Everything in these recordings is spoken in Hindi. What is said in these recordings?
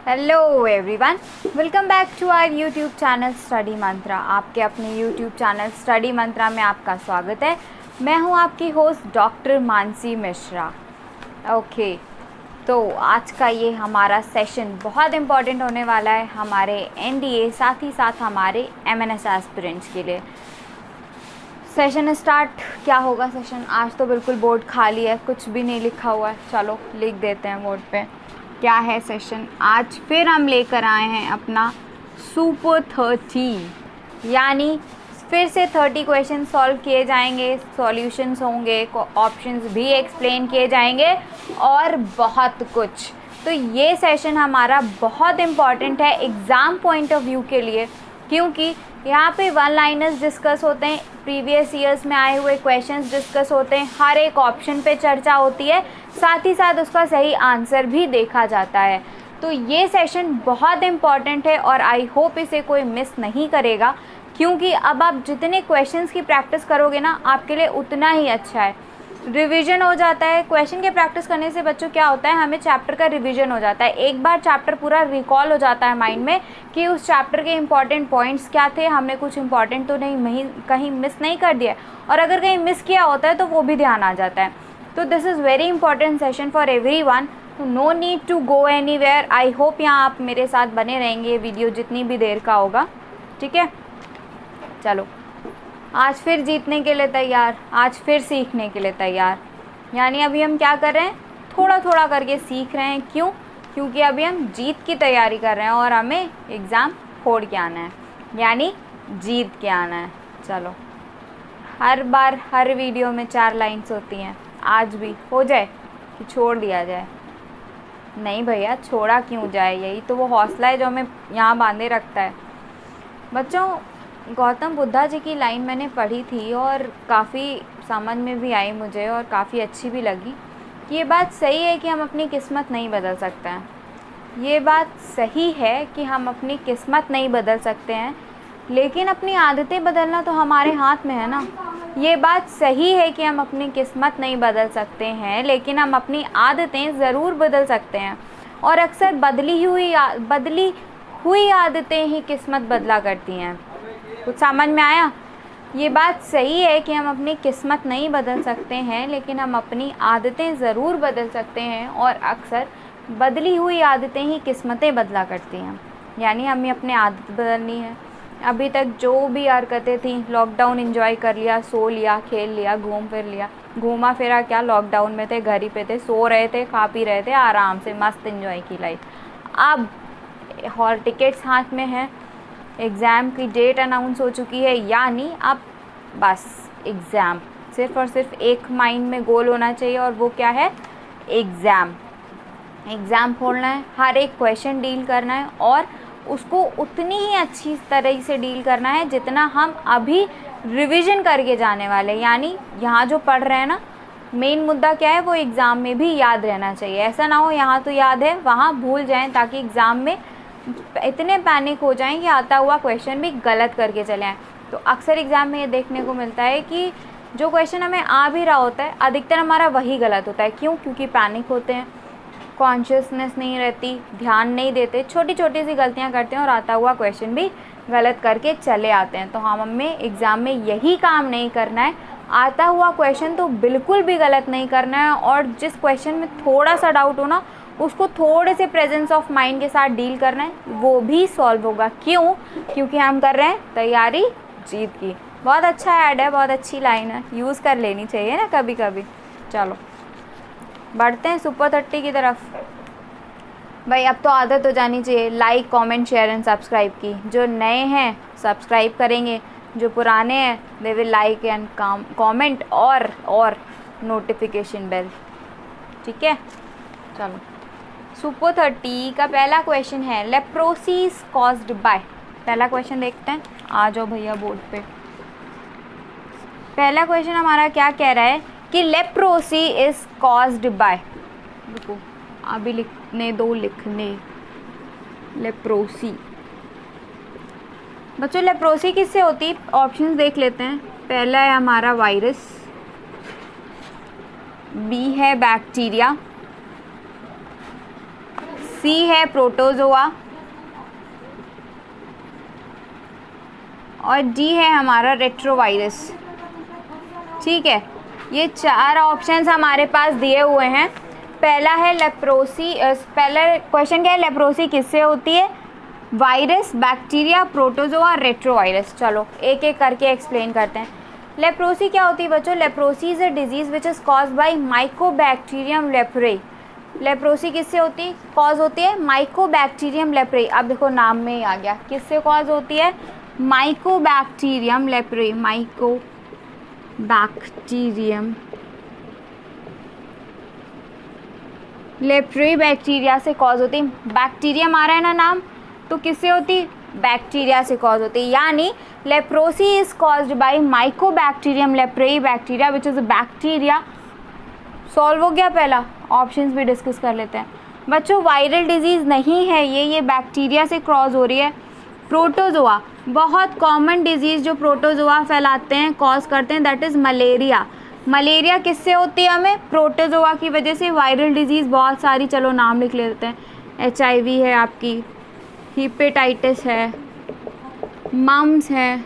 Hello everyone, welcome back to our YouTube channel study Mantra. आपके अपने यूट्यूब चैनल स्टडी मंत्रा में आपका स्वागत है। मैं हूं आपकी host doctor Mansi Mishra. Okay, तो आज का ये हमारा सेशन बहुत इम्पॉर्टेंट होने वाला है हमारे एनडीए साथ ही साथ हमारे एमएनएस एस्पिरेंट्स के लिए। सेशन स्टार्ट क्या होगा? सेशन आज तो बिल्कुल बोर्ड खाली है, कुछ भी नहीं लिखा हुआ है। चलो लिख देते हैं बोर्ड पे क्या है सेशन। आज फिर हम लेकर आए हैं अपना सुपर 30, यानी फिर से 30 क्वेश्चन सॉल्व किए जाएंगे, सॉल्यूशंस होंगे, ऑप्शंस भी एक्सप्लेन किए जाएंगे और बहुत कुछ। तो ये सेशन हमारा बहुत इम्पॉर्टेंट है एग्ज़ाम पॉइंट ऑफ व्यू के लिए, क्योंकि यहाँ पे वन लाइनर्स डिस्कस होते हैं, प्रीवियस ईयर्स में आए हुए क्वेश्चंस डिस्कस होते हैं, हर एक ऑप्शन पे चर्चा होती है, साथ ही साथ उसका सही आंसर भी देखा जाता है। तो ये सेशन बहुत इम्पॉर्टेंट है और आई होप इसे कोई मिस नहीं करेगा, क्योंकि अब आप जितने क्वेश्चंस की प्रैक्टिस करोगे ना, आपके लिए उतना ही अच्छा है। रिवीजन हो जाता है। क्वेश्चन के प्रैक्टिस करने से बच्चों क्या होता है, हमें चैप्टर का रिवीजन हो जाता है। एक बार चैप्टर पूरा रिकॉल हो जाता है माइंड में कि उस चैप्टर के इंपॉर्टेंट पॉइंट्स क्या थे, हमने कुछ इंपॉर्टेंट तो नहीं कहीं मिस नहीं कर दिया, और अगर कहीं मिस किया होता है तो वो भी ध्यान आ जाता है। तो this is very important session for everyone, तो no need to go anywhere. I hope यहाँ आप मेरे साथ बने रहेंगे वीडियो जितनी भी देर का होगा, ठीक है। चलो, आज फिर जीतने के लिए तैयार, आज फिर सीखने के लिए तैयार। यानी अभी हम क्या कर रहे हैं, थोड़ा थोड़ा करके सीख रहे हैं। क्यों? क्योंकि अभी हम जीत की तैयारी कर रहे हैं और हमें एग्ज़ाम फोड़ के आना है, यानी जीत के आना है। चलो, हर बार हर वीडियो में 4 लाइन्स होती हैं, आज भी हो जाए कि छोड़ दिया जाए? नहीं भैया, छोड़ा क्यों जाए, यही तो वो हौसला है जो हमें यहाँ बांधे रखता है। बच्चों, गौतम बुद्धा जी की लाइन मैंने पढ़ी थी और काफ़ी समझ में भी आई मुझे और काफ़ी अच्छी भी लगी। ये बात सही है कि हम अपनी किस्मत नहीं बदल सकते हैं। ये बात सही है कि हम अपनी किस्मत नहीं बदल सकते हैं, लेकिन अपनी आदतें बदलना तो हमारे हाथ में है ना। ये बात सही है कि हम अपनी किस्मत नहीं बदल सकते हैं, लेकिन हम अपनी आदतें ज़रूर बदल सकते हैं, और अक्सर बदली हुई आदतें ही किस्मत बदला करती हैं। कुछ समझ में आया? ये बात सही है कि हम अपनी किस्मत नहीं बदल सकते हैं, लेकिन हम अपनी आदतें ज़रूर बदल सकते हैं, और अक्सर बदली हुई आदतें ही किस्मतें बदला करती हैं। यानी हमें अपनी आदत बदलनी है। अभी तक जो भी हरकतें थी, लॉकडाउन एंजॉय कर लिया, सो लिया, खेल लिया, घूम फिर लिया। घूमा फिरा क्या, लॉकडाउन में थे, घर ही पे थे, सो रहे थे, खा पी रहे थे, आराम से मस्त एंजॉय की लाइफ। अब हॉल टिकट्स हाथ में है, एग्ज़ाम की डेट अनाउंस हो चुकी है, यानी अब बस एग्ज़ाम, सिर्फ़ और सिर्फ एक माइंड में गोल होना चाहिए, और वो क्या है? एग्ज़ाम फोड़ना है, हर एक क्वेश्चन डील करना है, और उसको उतनी ही अच्छी तरह से डील करना है जितना हम अभी रिवीजन करके जाने वाले। यानी यहाँ जो पढ़ रहे हैं ना, मेन मुद्दा क्या है, वो एग्ज़ाम में भी याद रहना चाहिए। ऐसा ना हो यहाँ तो याद है, वहाँ भूल जाएं, ताकि एग्ज़ाम में इतने पैनिक हो जाएं कि आता हुआ क्वेश्चन भी गलत करके चले आएँ। तो अक्सर एग्ज़ाम में ये देखने को मिलता है कि जो क्वेश्चन हमें आ भी रहा होता है, अधिकतर हमारा वही गलत होता है। क्यों? क्योंकि पैनिक होते हैं, कॉन्शियसनेस नहीं रहती, ध्यान नहीं देते, छोटी छोटी सी गलतियाँ करते हैं और आता हुआ क्वेश्चन भी गलत करके चले आते हैं। तो हमें एग्ज़ाम में यही काम नहीं करना है, आता हुआ क्वेश्चन तो बिल्कुल भी गलत नहीं करना है, और जिस क्वेश्चन में थोड़ा सा डाउट हो ना, उसको थोड़े से प्रेजेंस ऑफ माइंड के साथ डील करना है, वो भी सॉल्व होगा। क्यों? क्योंकि हम कर रहे हैं तैयारी जीत की। बहुत अच्छा ऐड है, बहुत अच्छी लाइन है, यूज़ कर लेनी चाहिए ना कभी कभी। चलो बढ़ते हैं सुपर 30 की तरफ। भाई अब तो आदत हो जानी चाहिए like, comment, share and subscribe की। जो नए हैं सब्सक्राइब करेंगे, जो पुराने हैं they will like and comment और नोटिफिकेशन बेल, ठीक है। चलो, सुपर 30 का पहला क्वेश्चन है, लेप्रोसी इज कॉज्ड बाय। पहला क्वेश्चन देखते हैं, आ जाओ भैया बोर्ड पे। पहला क्वेश्चन हमारा क्या कह रहा है कि लेप्रोसी इज कॉज्ड बाय। रुको, अभी लिखने दो, लेप्रोसी। बच्चों, लेप्रोसी किससे होती है? ऑप्शंस देख लेते हैं। पहला है हमारा वायरस, बी है बैक्टीरिया, सी है प्रोटोजोआ और डी है हमारा रेट्रोवायरस। ठीक है, ये 4 ऑप्शंस हमारे पास दिए हुए हैं। पहला है लेप्रोसी। पहला क्वेश्चन क्या है, लेप्रोसी किससे होती है? Virus, bacteria, protozoa, retrovirus. चलो एक एक करके एक्सप्लेन करते हैं। लेप्रोसी क्या होती है बच्चों? Leprosy is a disease which is caused bye Mycobacterium leprae. Leprosy किससे होती है? कॉज होती है माइकोबैक्टीरियम लेप्रे। अब देखो नाम में ही आ गया, किससे कॉज होती है? Mycobacterium leprae. Mycobacterium leprae bacteria से कॉज होती है। बैक्टीरियम आ रहा है ना नाम, तो किससे होती? बैक्टीरिया से कॉज होती है। यानी leprosy is caused bye Mycobacterium leprae bacteria which is bacteria. Solve हो गया पहला। ऑप्शंस भी डिस्कस कर लेते हैं बच्चों। वायरल डिजीज़ नहीं है ये बैक्टीरिया से क्रॉस हो रही है। प्रोटोजोआ, बहुत कॉमन डिजीज़ जो प्रोटोजोआ फैलाते हैं, कॉज करते हैं, दैट इज़ मलेरिया। मलेरिया किससे होती है? हमें प्रोटोजोआ की वजह से। वायरल डिजीज़ बहुत सारी, चलो नाम लिख लेते हैं। HIV है आपकी, हेपेटाइटिस है, मम्स है,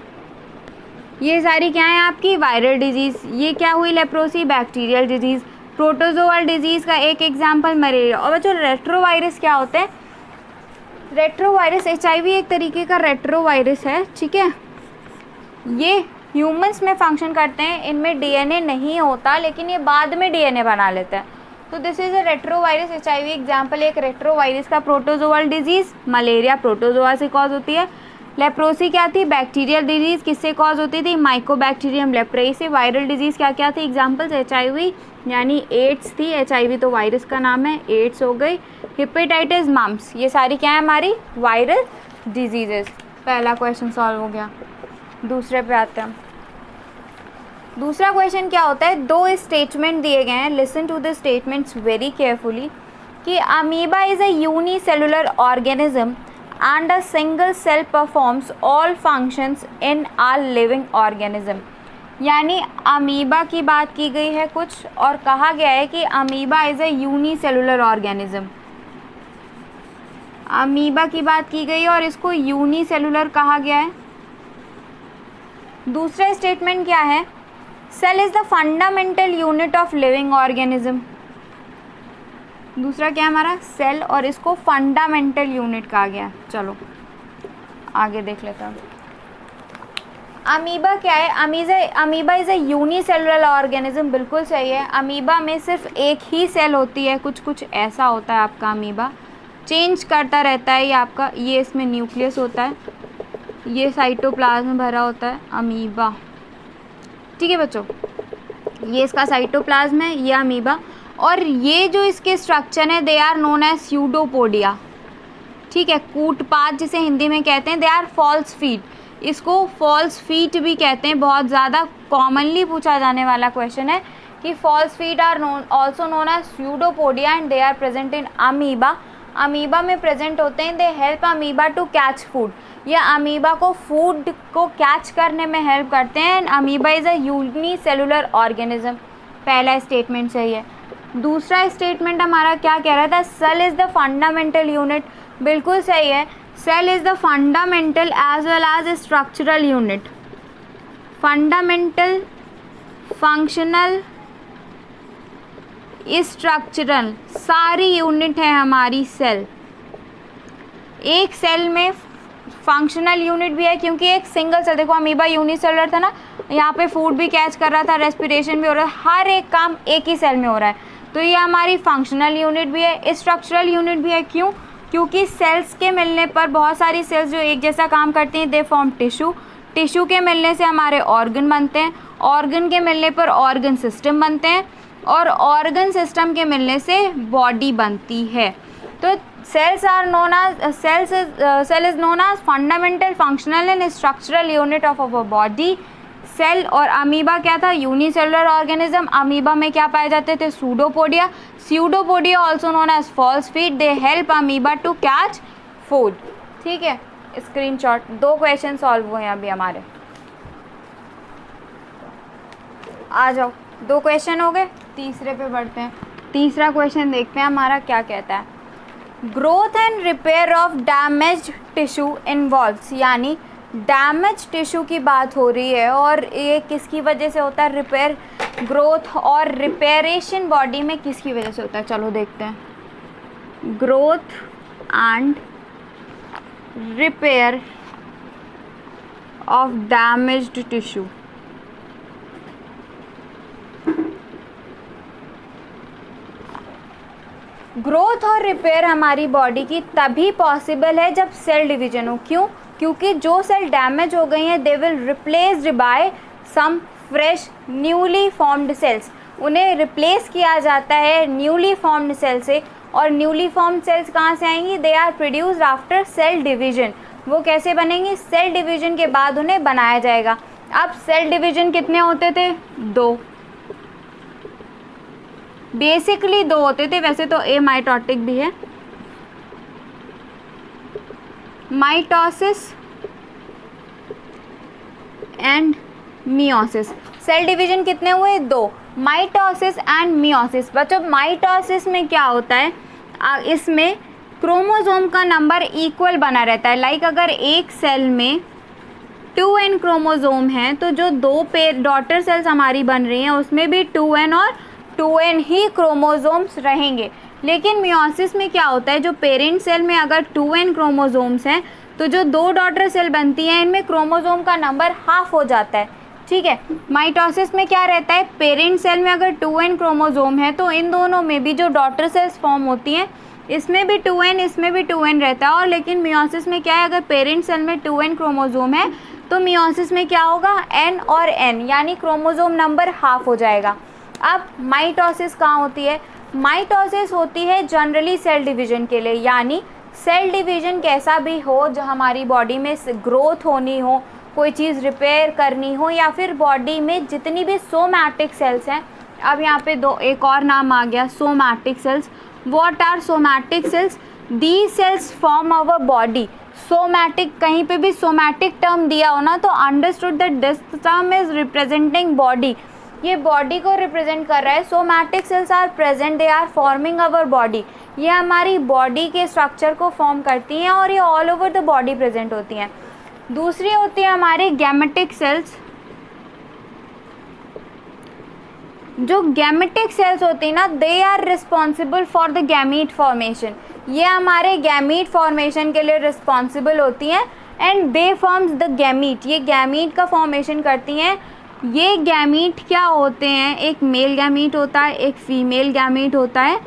ये सारी क्या है आपकी? Viral disease. ये क्या हुई? Leprosy, bacterial disease. Protozoal disease का एक एग्जांपल मलेरिया। और बच्चों रेट्रोवायरस क्या होते हैं? रेट्रोवायरस, HIV एक तरीके का रेट्रोवायरस है। ठीक है, ये ह्यूमंस में फंक्शन करते हैं। इनमें DNA नहीं होता, लेकिन ये बाद में DNA बना लेते हैं। तो this is a retrovirus. HIV example एक रेट्रोवायरस का। प्रोटोजोअल डिजीज़, मलेरिया प्रोटोजोआ से कॉज होती है। लेप्रोसी क्या थी? Bacterial disease. किससे कॉज होती थी? माइकोबैक्टीरियम लेप्रे से। वायरल डिजीज़ क्या क्या थी एग्जाम्पल्स? HIV यानी एड्स थी। HIV तो वायरस का नाम है, एड्स हो गई। हेपेटाइटिस, मम्स, ये सारी क्या है हमारी? Viral diseases. पहला क्वेश्चन सॉल्व हो गया। दूसरे पे आते हैं। दूसरा क्वेश्चन क्या होता है? 2 स्टेटमेंट दिए गए हैं, listen to the statements very carefully. कि amoeba is a unicellular organism and a single cell performs all functions in a living organism। यानी अमीबा की बात की गई है कुछ, और कहा गया है कि amoeba is a unicellular organism. Amoeba की बात की गई है और इसको यूनिसेलुलर कहा गया है। दूसरा स्टेटमेंट क्या है? Cell is the fundamental unit of living organism. दूसरा क्या है हमारा? सेल, और इसको फंडामेंटल यूनिट कहा गया। चलो आगे देख लेते हैं। अमीबा क्या है? Amoeba is a unicellular organism. बिल्कुल सही है। अमीबा में सिर्फ एक ही सेल होती है। कुछ ऐसा होता है आपका अमीबा, चेंज करता रहता है ये आपका। ये इसमें न्यूक्लियस होता है, ये साइटोप्लाज्म भरा होता है अमीबा। ठीक है बच्चों, ये इसका साइटोप्लाज्म है, ये अमीबा। और ये जो इसके स्ट्रक्चर है, they are known as pseudopodia. ठीक है, कूटपात जिसे हिंदी में कहते हैं। दे आर फॉल्स फीट, इसको फॉल्स फीट भी कहते हैं। बहुत ज़्यादा कॉमनली पूछा जाने वाला क्वेश्चन है कि false feet are known also known as pseudopodia and they are present in amoeba. Amoeba में प्रेजेंट होते हैं। They help amoeba to catch food, ये अमीबा को फूड को कैच करने में हेल्प करते हैं। And amoeba is a unicellular organism. पहला स्टेटमेंट सही है। दूसरा स्टेटमेंट हमारा क्या कह रहा था? Cell is the fundamental unit. बिल्कुल सही है। Cell is the fundamental as well as structural unit. Fundamental, functional, structural, सारी यूनिट है हमारी सेल। एक सेल में फंक्शनल यूनिट भी है, क्योंकि एक सिंगल सेल, देखो अमीबा यूनिसेलुलर था ना, यहाँ पे फूड भी कैच कर रहा था, रेस्पिरेशन भी हो रहा है, हर एक काम एक ही सेल में हो रहा है। तो ये हमारी फंक्शनल यूनिट भी है, स्ट्रक्चरल यूनिट भी है। क्यों? क्योंकि सेल्स के मिलने पर, बहुत सारी सेल्स जो एक जैसा काम करती हैं, दे फॉर्म टिश्यू। टिश्यू के मिलने से हमारे ऑर्गन बनते हैं, ऑर्गन के मिलने पर ऑर्गन सिस्टम बनते हैं, और ऑर्गन सिस्टम के मिलने से बॉडी बनती है। तो cells are known as cell is known as fundamental, functional and structural unit of our body। Cell और अमीबा क्या था? Unicellular organism. अमीबा में क्या पाए जाते थे? Pseudopodia. Pseudopodia also known as false feet, they help amoeba to catch food. ठीक है, स्क्रीनशॉट। 2 क्वेश्चन सॉल्व हुए हैं अभी हमारे। आ जाओ, 2 क्वेश्चन हो गए, तीसरे पे बढ़ते हैं। तीसरा क्वेश्चन देखते हैं हमारा क्या कहता है। Growth and repair of damaged tissue involves, यानी डैमेज टिश्यू की बात हो रही है और ये किसकी वजह से होता है, रिपेयर, ग्रोथ और रिपेयरेशन बॉडी में किसकी वजह से होता है, चलो देखते हैं। Growth and repair of damaged tissue. Growth और रिपेयर हमारी बॉडी की तभी पॉसिबल है जब सेल डिवीजन हो। क्यों? क्योंकि जो सेल डैमेज हो गई हैं they will replaced by some fresh newly formed cells, उन्हें रिप्लेस किया जाता है न्यूली फॉर्म्ड सेल से। और न्यूली फॉर्म्ड सेल्स कहाँ से आएंगी? They are produced after cell division. वो कैसे बनेंगी? सेल डिवीजन के बाद उन्हें बनाया जाएगा। अब सेल डिवीजन कितने होते थे? 2, बेसिकली 2 होते थे, वैसे तो ए माइटोटिक भी है। Mitosis and meiosis. Cell division कितने हुए? 2, माइटोसिस एंड मियोसिस। बच्चों माइटोसिस में क्या होता है, इसमें क्रोमोसोम का नंबर इक्वल बना रहता है। लाइक अगर एक सेल में 2n क्रोमोसोम है तो जो 2 पेयर डॉटर सेल्स हमारी बन रही हैं उसमें भी 2n और 2n ही क्रोमोसोम्स रहेंगे। लेकिन मियोसिस में क्या होता है, जो पेरेंट सेल में अगर 2n क्रोमोसोम्स हैं तो जो 2 डॉटर सेल बनती हैं इनमें क्रोमोसोम का नंबर हाफ हो जाता है। ठीक है, माइटोसिस में क्या रहता है, पेरेंट सेल में अगर 2n क्रोमोसोम है तो इन दोनों में भी जो डॉटर सेल्स फॉर्म होती हैं इसमें भी 2n इसमें भी 2n रहता है। और लेकिन मियोसिस में क्या है, अगर पेरेंट सेल में 2n क्रोमोसोम है तो मियोसिस में क्या होगा, n और n, यानी क्रोमोसोम नंबर हाफ हो जाएगा। अब माइटोसिस कहाँ होती है? माइटोसिस होती है जनरली सेल डिवीजन के लिए, यानी सेल डिवीजन कैसा भी हो, जो हमारी बॉडी में ग्रोथ होनी हो, कोई चीज़ रिपेयर करनी हो, या फिर बॉडी में जितनी भी सोमैटिक सेल्स हैं। अब यहाँ पे एक और नाम आ गया, somatic cells. What are somatic cells? These cells form our body. Somatic, कहीं पे भी सोमैटिक टर्म दिया हो ना तो understood that this term is representing body, ये बॉडी को रिप्रेजेंट कर रहा है। Somatic cells are present, they are forming our body, ये हमारी बॉडी के स्ट्रक्चर को फॉर्म करती हैं और ये all over the body present होती हैं। दूसरी होती है हमारे गैमेटिक सेल्स। जो गैमेटिक सेल्स होती है ना, they are responsible for the gamete formation, ये हमारे गैमीट फॉर्मेशन के लिए रिस्पॉन्सिबल होती हैं। And they forms the gamete, ये गैमीट का फॉर्मेशन करती हैं। ये गैमीट क्या होते हैं, एक मेल गैमीट होता है, एक फीमेल गैमीट होता है।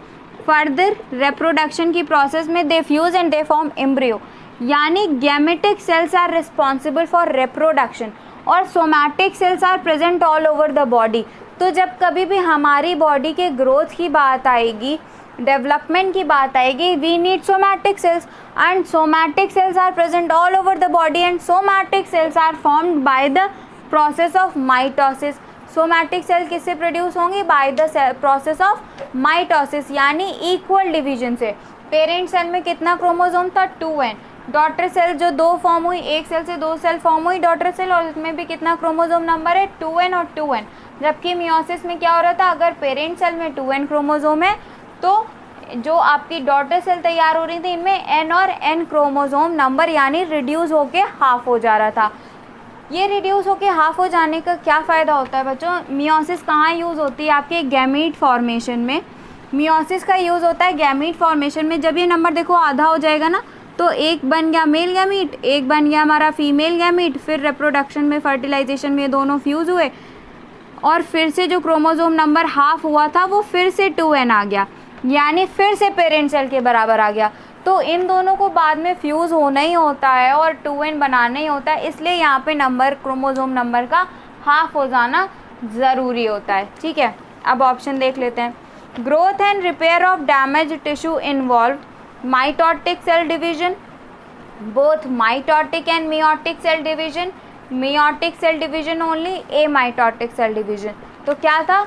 फर्दर रिप्रोडक्शन की प्रोसेस में they fuse and they form embryo, यानी gametic cells are responsible for reproduction और somatic cells are present all over the body. तो जब कभी भी हमारी बॉडी के ग्रोथ की बात आएगी, डेवलपमेंट की बात आएगी, we need somatic cells and somatic cells are present all over the body and somatic cells are formed by the process of mitosis. Somatic cell किससे प्रोड्यूस होंगी? By the process of mitosis, यानी इक्वल डिवीजन से। पेरेंट सेल में कितना क्रोमोसोम था? 2n। डॉटर सेल जो 2 फॉर्म हुई, एक सेल से 2 सेल फॉर्म हुई डॉटर सेल, और इसमें भी कितना क्रोमोसोम नंबर है? 2n और 2n। जबकि मियोसिस में क्या हो रहा था, अगर पेरेंट सेल में 2n क्रोमोसोम है तो जो आपकी डॉटर सेल तैयार हो रही थी इनमें n और n क्रोमोसोम नंबर यानी रिड्यूस होके हाफ हो जा रहा था। ये रिड्यूस होके हाफ हो जाने का क्या फ़ायदा होता है बच्चों? मियोसिस कहाँ यूज़ होती है? आपके गैमीट फॉर्मेशन में मियोसिस का यूज़ होता है, गैमीट फॉर्मेशन में। जब ये नंबर देखो आधा हो जाएगा ना तो एक बन गया मेल गैमीट, एक बन गया हमारा फीमेल गैमीट, फिर रिप्रोडक्शन में, फर्टिलाइजेशन में ये दोनों फ्यूज़ हुए और फिर से जो क्रोमोसोम नंबर हाफ हुआ था वो फिर से 2n आ गया, यानी फिर से पेरेंट सेल के बराबर आ गया। तो इन दोनों को बाद में फ्यूज़ होना ही होता है और 2n बनाना ही होता है, इसलिए यहाँ पे नंबर, क्रोमोसोम नंबर का हाफ हो जाना ज़रूरी होता है। ठीक है, अब ऑप्शन देख लेते हैं। Growth and repair of damage tissue involve mitotic cell division, both mitotic and meiotic cell division, meiotic cell division only, amitotic cell division. तो क्या था,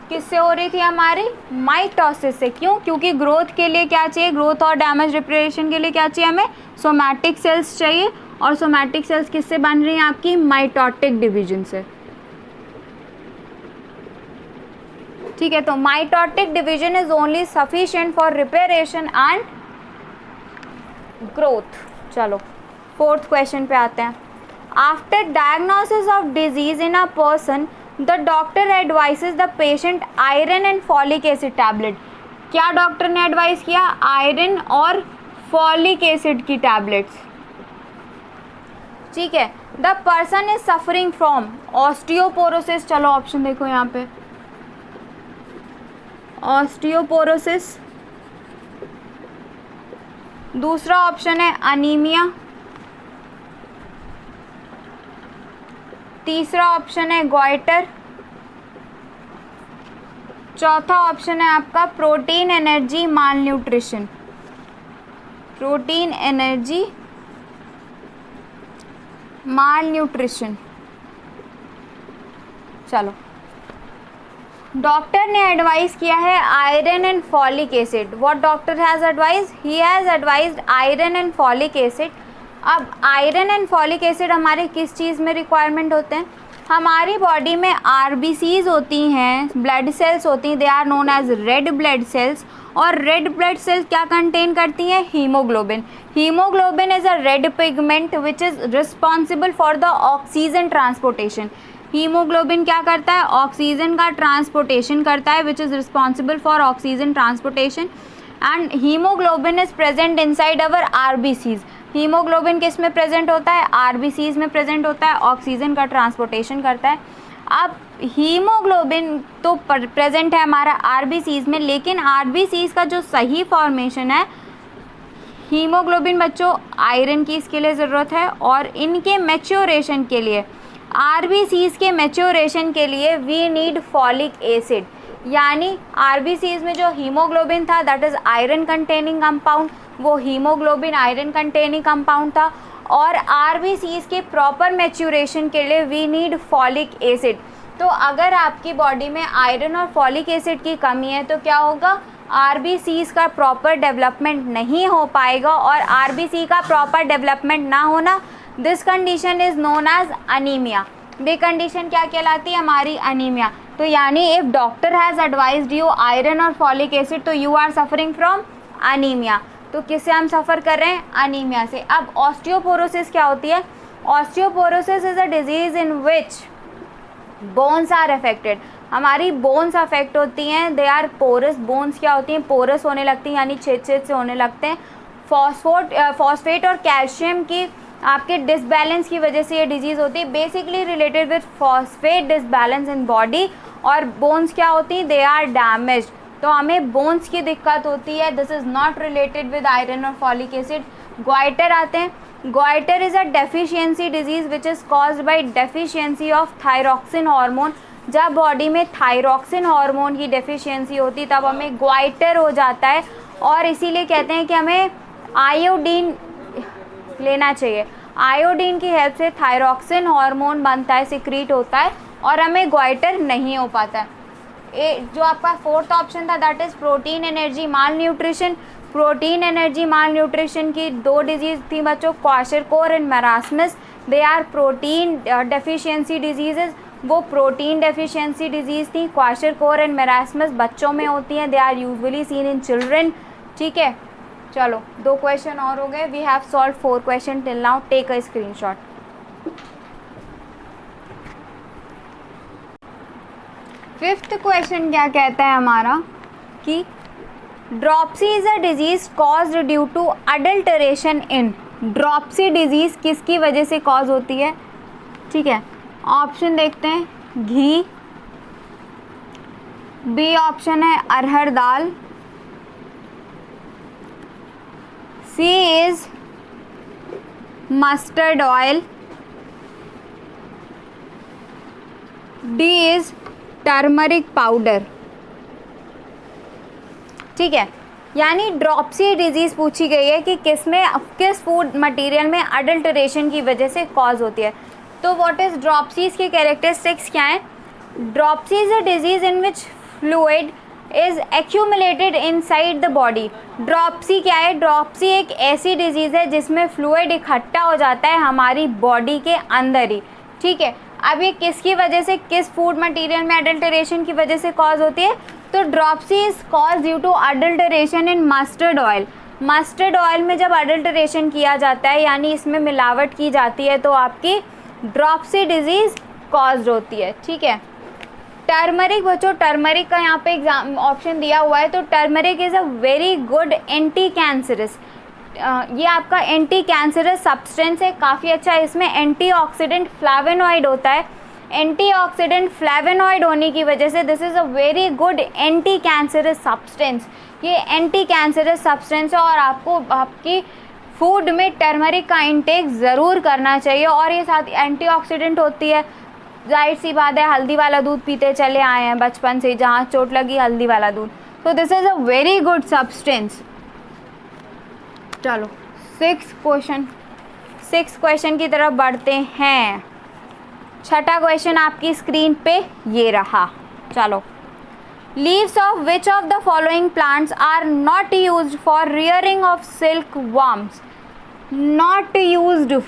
किससे हो रही थी हमारी? माइटोसिस से। क्यों? क्योंकि ग्रोथ के लिए क्या चाहिए, ग्रोथ और डैमेज रिपेयरेशन के लिए क्या चाहिए हमें? सोमैटिक सेल्स चाहिए, और सोमैटिक सेल्स किससे बन रही हैं आपकी? माइटोटिक डिवीजन से। ठीक है, तो mitotic division is only sufficient for reparation and growth. चलो 4th क्वेश्चन पे आते हैं। After diagnosis of disease in a person the doctor advises the patient iron and folic acid tablet. क्या डॉक्टर ने एडवाइस किया? आयरन और फॉलिक एसिड की टैबलेट्स। ठीक है। The person is suffering from osteoporosis. चलो ऑप्शन देखो यहाँ पे, ऑस्टियोपोरोसिस। दूसरा ऑप्शन है अनीमिया। तीसरा ऑप्शन है गॉइटर। चौथा ऑप्शन है आपका protein energy malnutrition. Protein energy माल न्यूट्रिशन। चलो डॉक्टर ने एडवाइस किया है iron and folic acid. What doctor has advise? He has advised iron and folic acid. अब आयरन एंड फॉलिक एसिड हमारे किस चीज़ में रिक्वायरमेंट होते हैं? हमारी बॉडी में आरबीसीज होती हैं, ब्लड सेल्स होती हैं, they are known as red blood cells. और रेड ब्लड सेल्स क्या कंटेन करती हैं? Haemoglobin. Haemoglobin is a red pigment which is responsible for the oxygen transportation. Haemoglobin क्या करता है? ऑक्सीजन का ट्रांसपोर्टेशन करता है, which is responsible for oxygen transportation. And haemoglobin is present inside our RBCs. Haemoglobin किस में प्रेजेंट होता है? आरबीसीज में प्रेजेंट होता है, ऑक्सीजन का ट्रांसपोर्टेशन करता है। अब हीमोग्लोबिन तो प्रेजेंट है हमारा आरबीसीज में, लेकिन आरबीसीज का जो सही फॉर्मेशन है, हीमोग्लोबिन बच्चों आयरन की इसके लिए ज़रूरत है, और इनके मैच्योरेशन के लिए, आरबीसीज के मैच्योरेशन के लिए वी नीड फॉलिक एसिड। यानी आरबीसीज में जो हीमोग्लोबिन था that is iron containing compound, वो हीमोग्लोबिन आयरन कंटेनिंग कंपाउंड था। और आरबीसीज के प्रॉपर मैच्योरेशन के लिए वी नीड फॉलिक एसिड। तो अगर आपकी बॉडी में आयरन और फॉलिक एसिड की कमी है तो क्या होगा? आरबीसीज का प्रॉपर डेवलपमेंट नहीं हो पाएगा, और आरबीसी का प्रॉपर डेवलपमेंट ना होना, this condition is known as anaemia. ये कंडीशन क्या कहलाती है? हमारी अनीमिया। तो यानी if doctor has advised you iron और फॉलिक एसिड तो you are suffering from anaemia. तो किससे हम सफ़र कर रहे हैं? अनीमिया से। अब ऑस्टियोपोरोसिस क्या होती है? Osteoporosis is a disease in which bones are affected. हमारी बोन्स अफेक्ट होती हैं, दे आर पोरस। बोन्स क्या होती हैं? पोरस होने लगती हैं, यानी छेद छेद से होने लगते हैं। फॉस्फेट और कैल्शियम की आपके डिसबैलेंस की वजह से ये डिजीज़ होती है, basically related with phosphate disbalance in body. और बोन्स क्या होती हैं? दे आर डैमेज्ड, तो हमें बोन्स की दिक्कत होती है। This is not related with iron और फॉलिक एसिड। गॉइटर आते हैं। Goitre is a deficiency disease which is caused by deficiency of thyroxine hormone. जब बॉडी में थायरॉक्सिन हार्मोन की डेफिशिएंसी होती है तब हमें गॉइटर हो जाता है, और इसीलिए कहते हैं कि हमें आयोडीन लेना चाहिए। आयोडीन की हेल्प से थायरॉक्सिन हार्मोन बनता है, सिक्रीट होता है, और हमें गॉइटर नहीं हो पाता है। जो आपका 4th ऑप्शन था that is protein energy malnutrition. Protein energy malnutrition की 2 डिजीज़ थी बच्चों, kwashiorkor and marasmus. They are protein deficiency disease. वो प्रोटीन डेफिशिएंसी डिजीज़ थी। क्वाशरकोर एंड मेरास्मस बच्चों में होती हैं, they are usually seen in children. ठीक है, चलो 2 क्वेश्चन और हो गए। We have solve 4 question till now. Take a screenshot. Fifth question क्या कहता है हमारा कि dropsy is a disease caused due to adulteration in. Dropsy disease किसकी वजह से कॉज होती है? ठीक है, ऑप्शन देखते हैं। घी, बी ऑप्शन है अरहर दाल, C is mustard oil, D is turmeric powder. ठीक है, यानी ड्रॉप्सी डिजीज़ पूछी गई है कि किस फूड मटेरियल में अडल्टरेशन की वजह से कॉज होती है। तो व्हाट इज़ ड्रॉप्सीज के कैरेक्टरिस्टिक्स क्या हैं? Dropsy is a disease in which fluid is accumulated inside the body. Dropsy क्या है? ड्रॉप्सी एक ऐसी डिजीज़ है जिसमें फ्लूइड इकट्ठा हो जाता है हमारी बॉडी के अंदर ही। ठीक है, अब ये किसकी वजह से, किस फूड मटेरियल में अडल्टरेशन की वजह से कॉज होती है? तो dropsy is cause due to adulteration in mustard oil. Mustard oil में जब अडल्ट्रेशन किया जाता है यानी इसमें मिलावट की जाती है तो आपकी ड्रॉप्सी डिजीज़ कॉज्ड होती है। ठीक है, टर्मरिक बच्चों, टर्मरिक का यहाँ पे एग्जाम ऑप्शन दिया हुआ है, तो turmeric is a very good anti cancerous, ये आपका एंटी कैंसरस सब्सटेंस है, काफ़ी अच्छा है। इसमें एंटीऑक्सीडेंट फ्लैवेनॉइड होता है, एंटीऑक्सीडेंट फ्लैवेनॉइड होने की वजह से this is a very good anti cancerous substance, ये एंटी कैंसरस सब्सटेंस है और आपको आपकी फूड में टर्मरिक का इंटेक ज़रूर करना चाहिए। और ये साथ एंटीऑक्सीडेंट होती है, जाहिर सी बात है, हल्दी वाला दूध पीते चले आए हैं बचपन से, जहाँ चोट लगी हल्दी वाला दूध, तो this is a very good substance. चलो 6 क्वेश्चन की तरफ बढ़ते हैं। छठा क्वेश्चन आपकी स्क्रीन पे ये रहा। चलो, leaves of which of the following plants are not used for rearing of silk worms, not used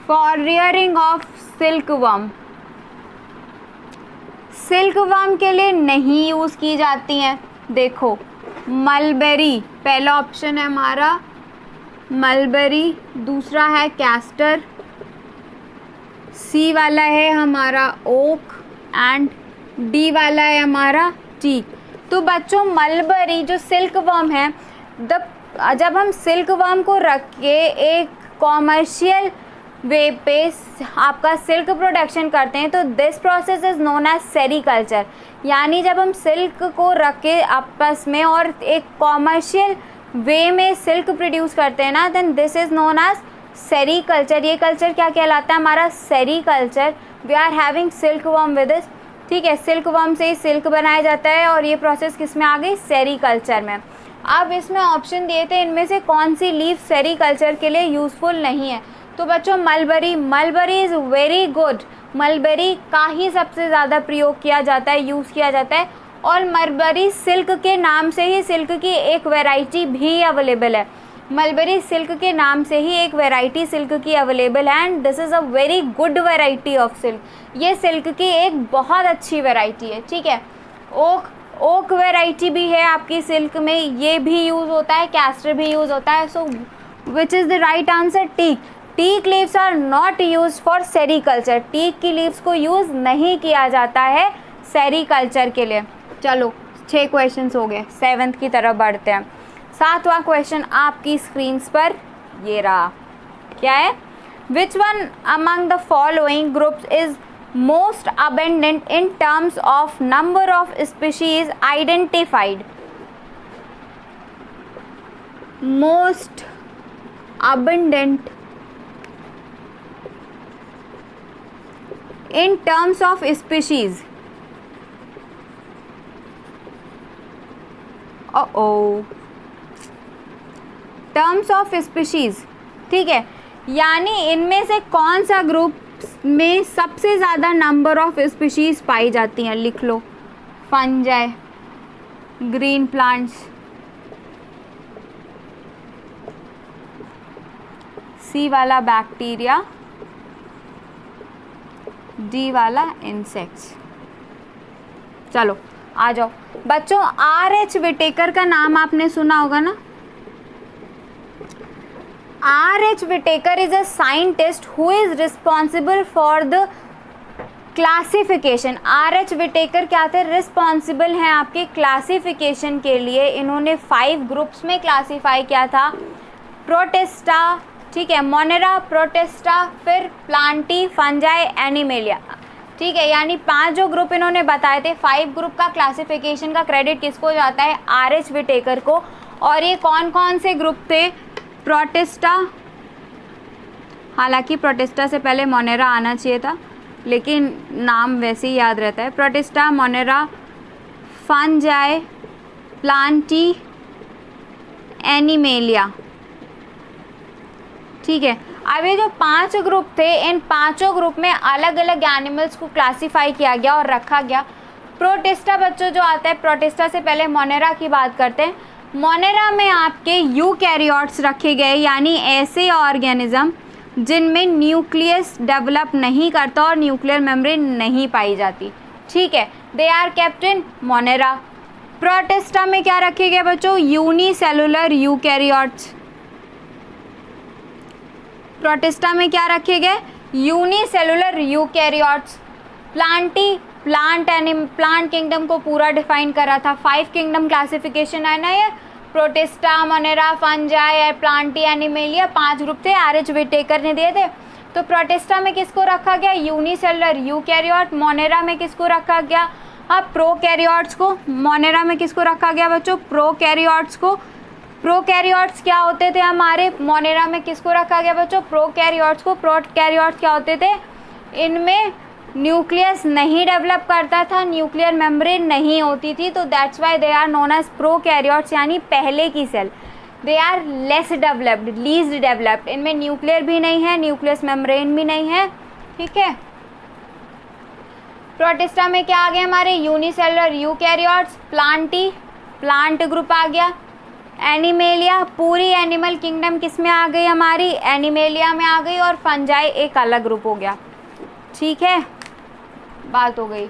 for rearing of silk worm, silk worm के लिए नहीं यूज़ की जाती हैं। देखो, मलबेरी पहला ऑप्शन है हमारा, मलबेरी, दूसरा है कैस्टर, सी वाला है हमारा ओक एंड डी वाला है हमारा टीक। तो बच्चों मलबेरी जो सिल्क वर्म है, जब हम सिल्क वर्म को रख के एक कॉमर्शियल वे पे आपका सिल्क प्रोडक्शन करते हैं तो this process is known as sericulture, यानी जब हम सिल्क को रख के आपस में और एक कॉमर्शियल वे में सिल्क प्रोड्यूस करते हैं ना, then this is known as sericulture. ये कल्चर क्या कहलाता है हमारा, sericulture. We are having silk worm with this. ठीक है, सिल्क वर्म से ही सिल्क बनाया जाता है और ये प्रोसेस किस में आ गई, सेरीकल्चर में। अब इसमें ऑप्शन दिए थे, इनमें से कौन सी लीफ सेरीकल्चर के लिए यूज़फुल नहीं है, तो बच्चों mulberry, mulberry is very good, mulberry का ही सबसे ज़्यादा प्रयोग किया जाता है, यूज़ किया जाता है। और मलबेरी सिल्क के नाम से ही सिल्क की एक वैरायटी भी अवेलेबल है, मलबेरी सिल्क के नाम से ही एक वैरायटी सिल्क की अवेलेबल है and this is a very good variety of silk, ये सिल्क की एक बहुत अच्छी वैरायटी है। ठीक है, ओक वैरायटी भी है आपकी सिल्क में, ये भी यूज़ होता है, कैस्टर भी यूज़ होता है। So which is the right answer, teak. Teak leaves are not use for sericulture, teak की लीव्स को यूज़ नहीं किया जाता है सेरीकल्चर के लिए। चलो 6 क्वेश्चंस हो गए, 7th की तरफ बढ़ते हैं। 7वां क्वेश्चन आपकी स्क्रीन पर ये रहा, क्या है, which one among the following groups is most abundant in terms of number of species identified, most abundant in terms of species, terms of species. ठीक है, यानी इनमें से कौन सा ग्रुप में सबसे ज़्यादा नंबर ऑफ स्पीशीज पाई जाती हैं, लिख लो, फंजाई, ग्रीन प्लांट्स, सी वाला बैक्टीरिया, डी वाला इंसेक्ट्स। चलो आ जाओ बच्चों, R.H. विटेकर का नाम आपने सुना होगा ना। R.H. Whittaker is a scientist who is responsible for the classification. R.H. Whittaker क्या थे, रिस्पॉन्सिबल हैं आपके क्लासिफिकेशन के लिए। इन्होंने 5 ग्रुप्स में क्लासीफाई किया था, प्रोटिस्टा, ठीक है, मोनेरा, प्रोटिस्टा, फिर प्लांटी, फंजाई, एनिमेलिया। ठीक है, यानी 5 जो ग्रुप इन्होंने बताए थे, 5 ग्रुप का क्लासिफिकेशन का क्रेडिट किसको जाता है, R.H. विटेकर को। और ये कौन कौन से ग्रुप थे, प्रोटिस्टा, हालांकि प्रोटिस्टा से पहले मोनेरा आना चाहिए था लेकिन नाम वैसे ही याद रहता है, protista, Monera, fungi, Plantae, animalia. ठीक है, अब ये जो 5 ग्रुप थे, इन 5 ग्रुप में अलग अलग एनिमल्स को क्लासीफाई किया गया और रखा गया। प्रोटिस्टा बच्चों जो आता है, प्रोटिस्टा से पहले मोनेरा की बात करते हैं। मोनेरा में आपके यूकैरियोट्स रखे गए, यानी ऐसे ऑर्गेनिज्म जिनमें न्यूक्लियस डेवलप नहीं करता और न्यूक्लियर मेम्ब्रेन नहीं पाई जाती। ठीक है, they are kept in Monera. Protista में क्या रखे गए बच्चों? Unicellular eukaryotes. प्रोटिस्टा में क्या रखे गए? Unicellular eukaryotes. प्लांट किंगडम को पूरा डिफाइन करा था। 5 किंगडम क्लासिफिकेशन है ना ये, protista, Monera, fungi, Plantae, animalia, 5 group थे, आर.एच. व्हिटेकर ने दिए थे। तो प्रोटिस्टा में किसको रखा गया? Unicellular eukaryote. मोनेरा में किसको रखा गया? अब प्रोकैरियोट्स को। मोनेरा में किसको रखा गया बच्चों? प्रोकैरियोट्स को। प्रोकैरियोट्स क्या होते थे हमारे? मोनेरा में किसको रखा गया बच्चों? प्रोकैरियोट्स को। प्रोकैरियोट्स क्या होते थे? इनमें न्यूक्लियस नहीं डेवलप करता था, न्यूक्लियर मेम्ब्रेन नहीं होती थी, तो that's why they are known as prokaryotes, यानी पहले की सेल। They are less developed, least developed. इनमें न्यूक्लियर भी नहीं है, न्यूक्लियस मेम्ब्रेन भी नहीं है, ठीक है। प्रोटिस्टा में क्या आ गया हमारे? Unicellular eukaryotes. Plantae, plant group आ गया। एनिमेलिया, पूरी एनिमल किंगडम किस में आ गई हमारी? एनिमेलिया में आ गई। और फंजाई एक अलग ग्रुप हो गया, ठीक है, बात हो गई।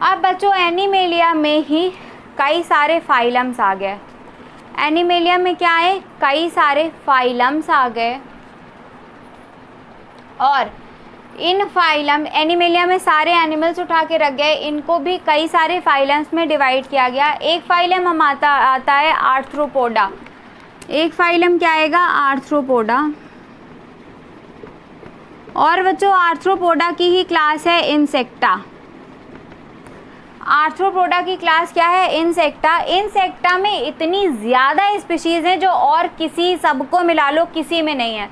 अब बच्चों एनिमेलिया में ही कई सारे फाइलम्स आ गए। एनिमेलिया में क्या है? कई सारे फाइलम्स आ गए, और इन फाइलम एनिमेलिया में सारे एनिमल्स उठा के रख गए, इनको भी कई सारे फाइलम्स में डिवाइड किया गया। एक फाइलम हम आता है आर्थ्रोपोडा। एक फाइलम क्या आएगा? आर्थ्रोपोडा। और बच्चों आर्थ्रोपोडा की ही क्लास है इंसेक्टा। आर्थ्रोपोडा की क्लास क्या है? इंसेक्टा। इंसेक्टा में इतनी ज़्यादा स्पीशीज़ हैं जो और किसी, सबको मिला लो किसी में नहीं है,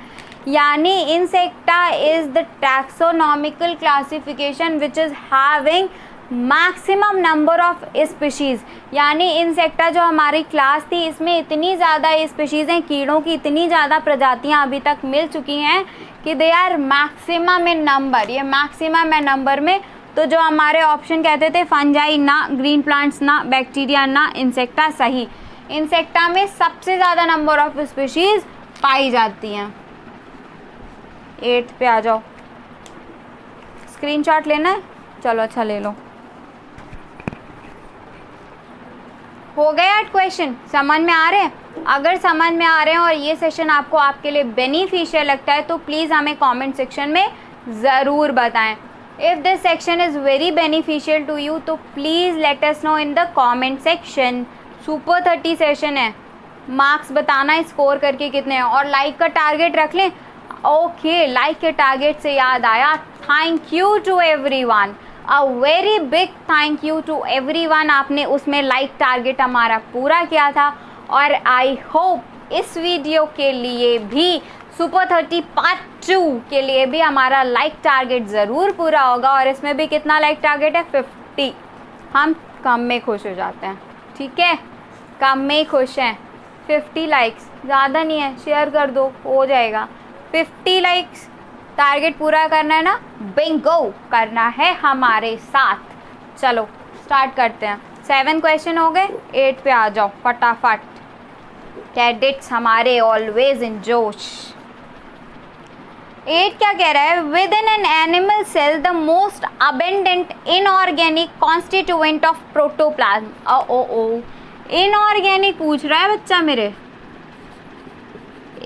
यानी insecta is the taxonomical classification which is having maximum number of species. यानी इंसेक्टा जो हमारी क्लास थी, इसमें इतनी ज़्यादा स्पीशीज़ हैं, कीड़ों की इतनी ज़्यादा प्रजातियां अभी तक मिल चुकी हैं कि they are maximum in number. ये मैक्सिमम है नंबर में। तो जो हमारे ऑप्शन कहते थे फंजाई ना, ग्रीन प्लांट्स ना, बैक्टीरिया ना, इंसेक्टा सही। इंसेक्टा में सबसे ज़्यादा नंबर ऑफ स्पीशीज़ पाई जाती हैं। 8 पे आ जाओ। स्क्रीनशॉट लेना है? चलो अच्छा ले लो। हो गया क्वेश्चन? समझ में आ रहे हैं? अगर समझ में आ रहे हैं और ये सेशन आपको आपके लिए बेनिफिशियल लगता है तो प्लीज़ हमें कमेंट सेक्शन में ज़रूर बताएं। If this section is very beneficial to you तो please let us know in the comment section. Super 30 session है, मार्क्स बताना स्कोर करके कितने हैं, और लाइक का टारगेट रख लें। ओके, लाइक के टारगेट से याद आया, thank you to everyone, a very big thank you to everyone. आपने उसमें लाइक टारगेट हमारा पूरा किया था, और आई होप इस वीडियो के लिए भी, सुपर 30 पार्ट 2 के लिए भी हमारा लाइक टारगेट ज़रूर पूरा होगा। और इसमें भी कितना लाइक टारगेट है? 50। हम कम में खुश हो जाते हैं, ठीक है, कम में खुश हैं। 50 लाइक्स ज़्यादा नहीं है, शेयर कर दो, हो जाएगा। 50 लाइक्स टारगेट पूरा करना है ना, बिंगो करना है हमारे साथ। चलो स्टार्ट करते हैं। 7 क्वेश्चन हो गए, 8 पे आ जाओ फटाफट। कैडेट्स हमारे ऑलवेज इन जोश। 8 क्या कह रहा है? Within an animal cell the most abundant inorganic constituent of protoplasm. Oh inorganic पूछ रहा है बच्चा मेरे,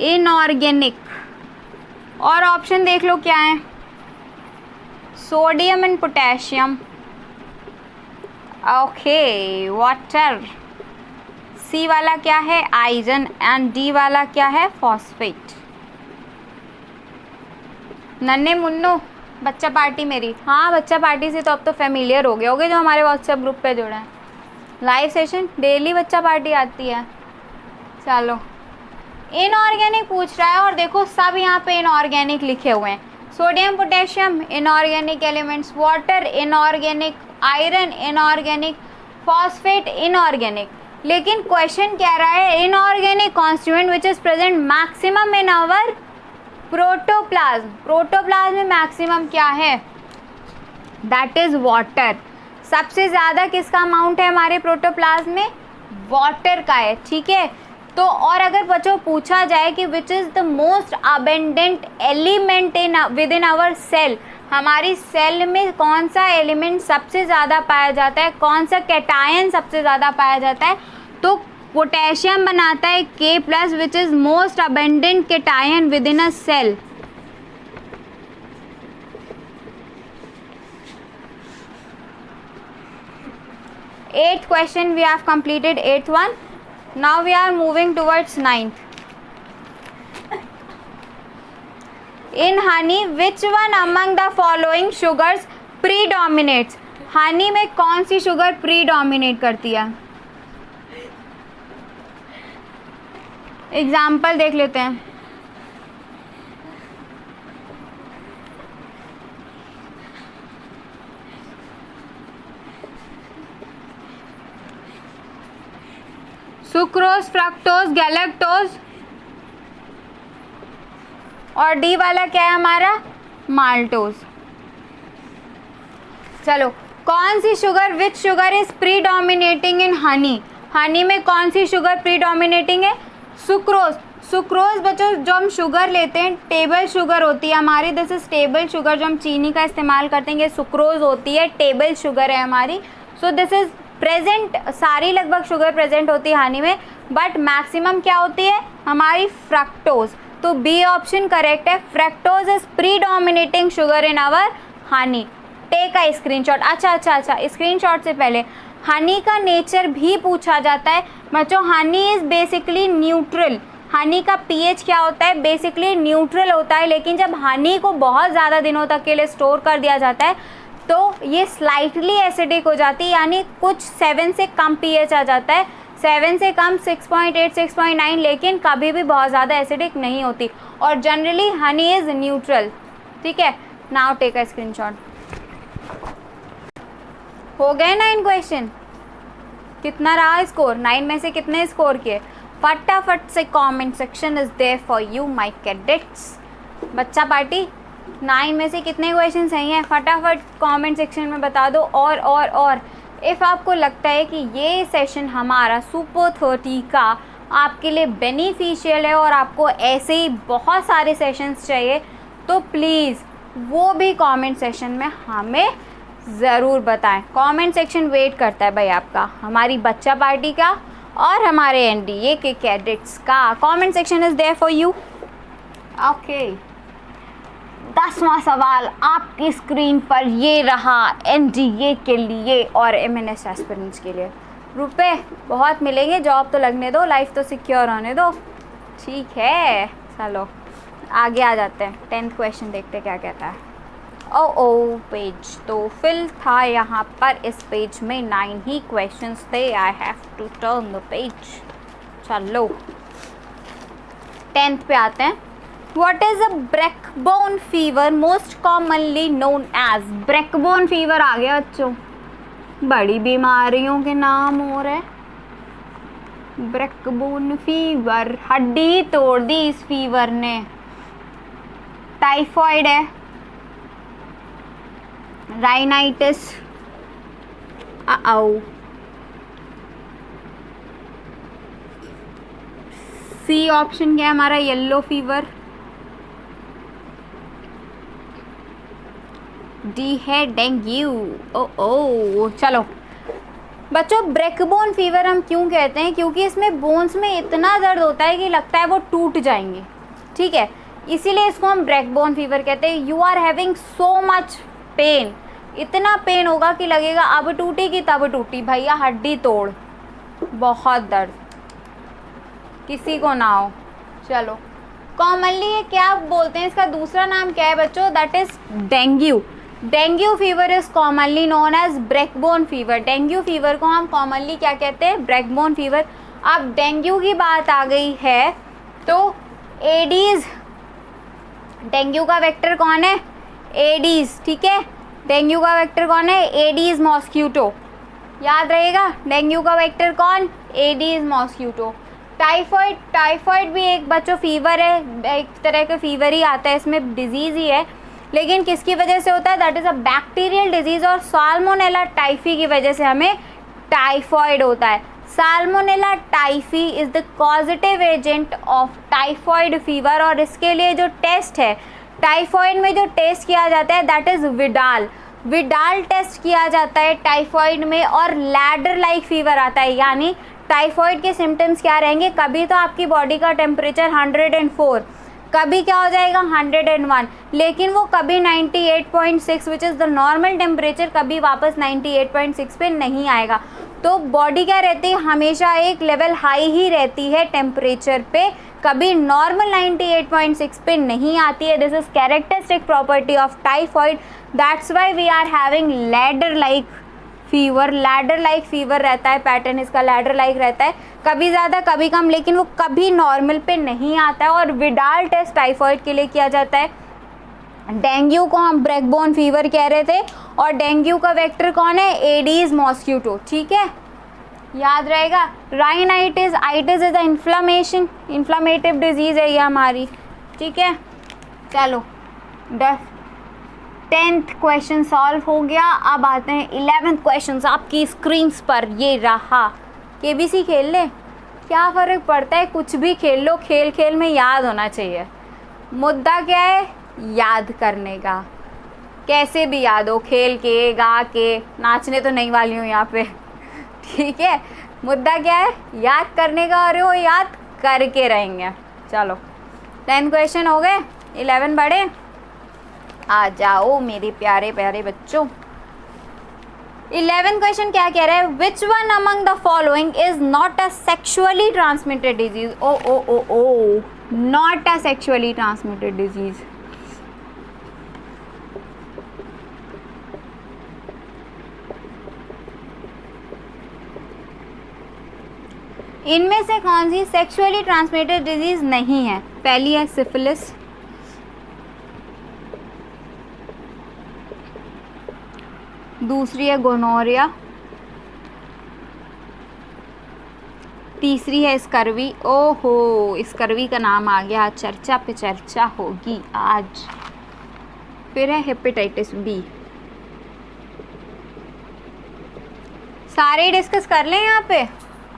इनऑर्गेनिक। और ऑप्शन देख लो क्या है? Sodium and potassium, okay, water. C वाला क्या है? आयरन। एंड डी वाला क्या है? फॉस्फेट। नन्हे मुन्नो बच्चा पार्टी मेरी, हाँ बच्चा पार्टी से तो अब तो फेमिलियर हो गए होगे जो हमारे व्हाट्सएप ग्रुप पे जुड़े हैं। लाइव सेशन डेली बच्चा पार्टी आती है। चलो इनऑर्गेनिक पूछ रहा है, और देखो सब यहाँ पे इनऑर्गेनिक लिखे हुए हैं। Sodium potassium inorganic elements, water inorganic, iron inorganic, phosphate inorganic. लेकिन क्वेश्चन कह रहा है inorganic constituent which is present maximum in our protoplasm. Protoplasm में मैक्सिमम क्या है? That is water. सबसे ज़्यादा किसका अमाउंट है हमारे प्रोटोप्लाज्म में? वाटर का है, ठीक है। तो और अगर बच्चों पूछा जाए कि which is the most abundant element within our cell, हमारी सेल में कौन सा एलिमेंट सबसे ज़्यादा पाया जाता है, कौन सा कैटायन सबसे ज़्यादा पाया जाता है, तो पोटेशियम बनाता है K+, which is most abundant cation within a cell. Eighth question we have completed, eighth one. Now we are moving towards ninth. In honey, which one among the following sugars predominates? Honey में कौन सी शुगर प्रीडोमिनेट करती है? एग्जाम्पल देख लेते हैं। सुक्रोज, फ्रक्टोज, गैलेक्टोज, और डी वाला क्या है हमारा? माल्टोज। चलो, कौन सी sugar, which sugar is predominating इन हनी? हनी में कौन सी शुगर प्रीडोमिनेटिंग है? सुक्रोज। सुक्रोज बच्चों जो हम शुगर लेते हैं टेबल शुगर होती है हमारी, दिस इज टेबल शुगर। जो हम चीनी का इस्तेमाल करते हैं ये सुक्रोज होती है, टेबल शुगर है हमारी। सो दिस इज प्रेजेंट, सारी लगभग शुगर प्रेजेंट होती है हनी में, बट मैक्सिमम क्या होती है हमारी? फ्रक्टोज। तो बी ऑप्शन करेक्ट है, fructose is predominating sugar in our honey. Take a screenshot. अच्छा, स्क्रीनशॉट से पहले हनी का नेचर भी पूछा जाता है बच्चों। Honey is basically neutral. Honey का पीएच क्या होता है? बेसिकली न्यूट्रल होता है, लेकिन जब हनी को बहुत ज़्यादा दिनों तक के लिए स्टोर कर दिया जाता है तो ये स्लाइटली एसिडिक हो जाती है, यानी कुछ 7 से कम पीएच आ जाता है, 7 से कम 6.8, 6.9, लेकिन कभी भी बहुत ज़्यादा एसिडिक नहीं होती। और जनरली हनी इज़ न्यूट्रल। ठीक है, नाउ टेक अ स्क्रीनशॉट। हो गए 9 क्वेश्चन? कितना रहा स्कोर? 9 में से कितने स्कोर किए? फटाफट से comment section is there for you my cadets. बच्चा पार्टी 9 में से कितने क्वेश्चन सही हैं? फटाफट कमेंट सेक्शन में बता दो। और इफ़ आपको लगता है कि ये सेशन हमारा सुपर 30 का आपके लिए बेनिफिशियल है और आपको ऐसे ही बहुत सारे सेशंस चाहिए, तो प्लीज़ वो भी कमेंट सेक्शन में हमें ज़रूर बताएं। कमेंट सेक्शन वेट करता है भाई आपका, हमारी बच्चा पार्टी का और हमारे एनडीए के कैडेट्स का। Comment section is there for you. Okay, 10वां सवाल आपकी स्क्रीन पर ये रहा एनडीए के लिए और एमएनएस एस्पिरेंट्स के लिए। रुपए बहुत मिलेंगे, जॉब तो लगने दो, लाइफ तो सिक्योर होने दो। ठीक है, चलो आगे आ जाते हैं। 10th क्वेश्चन देखते क्या कहता है। ओ पेज तो फिल था यहाँ पर। इस पेज में 9 ही क्वेश्चंस थे। I have to turn the page. चलो 10th पे आते हैं। What is a breakbone fever most commonly known as? Breakbone fever आ गया बच्चों, बड़ी बीमारियों के नाम हो रहे। ब्रेकबोन फीवर, हड्डी तोड़ दी इस फीवर ने। टाइफॉइड है, राइनाइटिस, सी ऑप्शन क्या है हमारा? Yellow fever. डी है डेंगू। ओ चलो बच्चों, ब्रेकबोन फीवर हम क्यों कहते हैं? क्योंकि इसमें बोन्स में इतना दर्द होता है कि लगता है वो टूट जाएंगे। ठीक है, इसीलिए इसको हम ब्रेकबोन फीवर कहते हैं। You are having so much pain, इतना पेन होगा कि लगेगा अब टूटेगी तब टूटी, भैया हड्डी तोड़, बहुत दर्द, किसी को ना हो। चलो कॉमनली ये क्या बोलते हैं, इसका दूसरा नाम क्या है बच्चों? That is dengue. Dengue fever is commonly known as breakbone fever. Dengue fever को हम कॉमनली क्या कहते हैं? ब्रेकबोन फीवर। अब डेंगू की बात आ गई है तो एडीज, डेंगू का वेक्टर कौन है? एडीज। ठीक है, डेंगू का वेक्टर कौन है? Aedes mosquito. याद रहेगा, डेंगू का वेक्टर कौन? Aedes mosquito. टाइफॉइड, टाइफॉइड भी एक बच्चों फीवर है, एक तरह का फीवर ही आता है, इसमें डिजीज़ ही है, लेकिन किसकी वजह से होता है? That is a bacterial disease, और साल्मोनेला टाइफी की वजह से हमें टाइफॉइड होता है। Salmonella typhi is the causative agent of typhoid fever, और इसके लिए जो टेस्ट है, टाइफॉइड में जो टेस्ट किया जाता है that is Widal. Widal test किया जाता है टाइफॉइड में, और लैडर लाइक फीवर आता है। यानी टाइफॉइड के सिम्टम्स क्या रहेंगे, कभी तो आपकी बॉडी का टेम्परेचर 104, कभी क्या हो जाएगा 101, लेकिन वो कभी 98.6 विच इज़ द नॉर्मल टेम्परेचर, कभी वापस 98.6 पे नहीं आएगा। तो बॉडी क्या रहती है, हमेशा एक लेवल हाई ही रहती है टेम्परेचर पे, कभी नॉर्मल 98.6 पे नहीं आती है। This is characteristic property of typhoid, that's why we are having ladder like fever. Ladder like fever रहता है, पैटर्न इसका लैडर लाइक रहता है, कभी ज़्यादा कभी कम, लेकिन वो कभी नॉर्मल पे नहीं आता है। और विडाल टेस्ट टाइफॉइड के लिए किया जाता है। डेंगू को हम ब्रैकबोन फीवर कह रहे थे, और डेंगू का वेक्टर कौन है, एडीज मॉस्क्यूटो, ठीक है, याद रहेगा। Rhinitis, itis is inflammation, inflammative disease है ये हमारी, ठीक है। चलो 10th क्वेश्चन सॉल्व हो गया। अब आते हैं 11th क्वेश्चन आपकी स्क्रीन पर, ये रहा। केबीसी खेल ले, क्या फ़र्क पड़ता है, कुछ भी खेल लो, खेल खेल में याद होना चाहिए। मुद्दा क्या है, याद करने का, कैसे भी याद हो, खेल के, गा के, नाचने तो नहीं वाली हूँ यहाँ पे, ठीक है। मुद्दा क्या है, याद करने का, और वो याद करके रहेंगे। चलो 10 क्वेश्चन हो गए, 11 बड़े, आ जाओ मेरे प्यारे प्यारे बच्चों। 11 क्वेश्चन क्या कह रहा है, which one among the following is not a sexually transmitted disease. Oh oh oh oh, not a sexually transmitted disease. इनमें से कौन सी सेक्सुअली ट्रांसमिटेड डिजीज नहीं है? पहली है सिफिलिस, दूसरी है गोनोरिया, तीसरी है स्कर्वी। ओहो, स्कर्वी का नाम आ गया, चर्चा पे चर्चा होगी आज। फिर है हेपेटाइटिस बी। सारे डिस्कस कर लें, यहाँ पे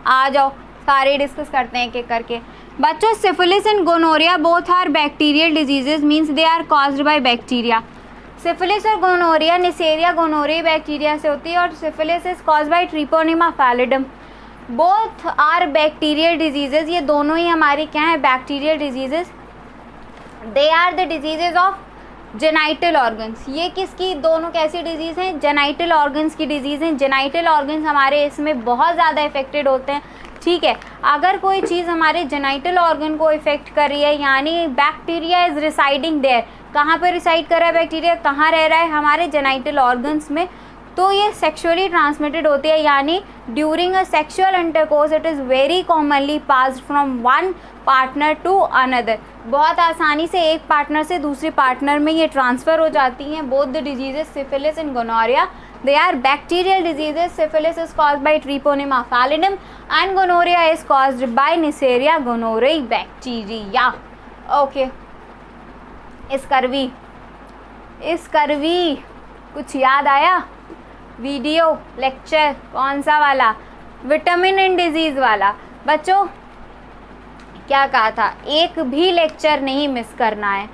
आ जाओ, सारे डिस्कस करते हैं एक एक करके। बच्चों, syphilis and gonorrhoea both are bacterial diseases, means they are caused by bacteria. Syphilis और गोनोरिया, निसेरिया गोनोरिया बैक्टीरिया से होती है, और syphilis is caused by treponema pallidum. Both are bacterial diseases, ये दोनों ही हमारी क्या है, bacterial diseases. They are the diseases of genital organs. ये किसकी, दोनों कैसी डिजीज़ हैं, जेनाइटल ऑर्गन्स की डिजीज़ हैं। जेनाइटल ऑर्गन्स हमारे इसमें बहुत ज़्यादा इफेक्टेड होते हैं, ठीक है। अगर कोई चीज़ हमारे जेनाइटल ऑर्गन को इफेक्ट कर रही है, यानी बैक्टीरिया इज रिसाइडिंग देयर, कहाँ पर रिसाइड कर रहा है बैक्टीरिया, कहाँ रह रहा है, हमारे जेनाइटल ऑर्गन्स में, तो ये सेक्सुअली ट्रांसमिटेड होती है। यानी during a sexual intercourse it is very commonly passed from one partner to another. बहुत आसानी से एक पार्टनर से दूसरे पार्टनर में ये ट्रांसफ़र हो जाती हैं। Both the diseases syphilis and gonorrhoea, they are bacterial diseases. Syphilis is caused by Treponema pallidum and gonorrhea is caused by Neisseria gonorrhoeae bacteria. Okay. Scurvy कुछ याद आया? वीडियो लेक्चर कौन सा वाला? विटामिन एंड डिजीज़ वाला। बच्चों क्या कहा था, एक भी लेक्चर नहीं मिस करना है।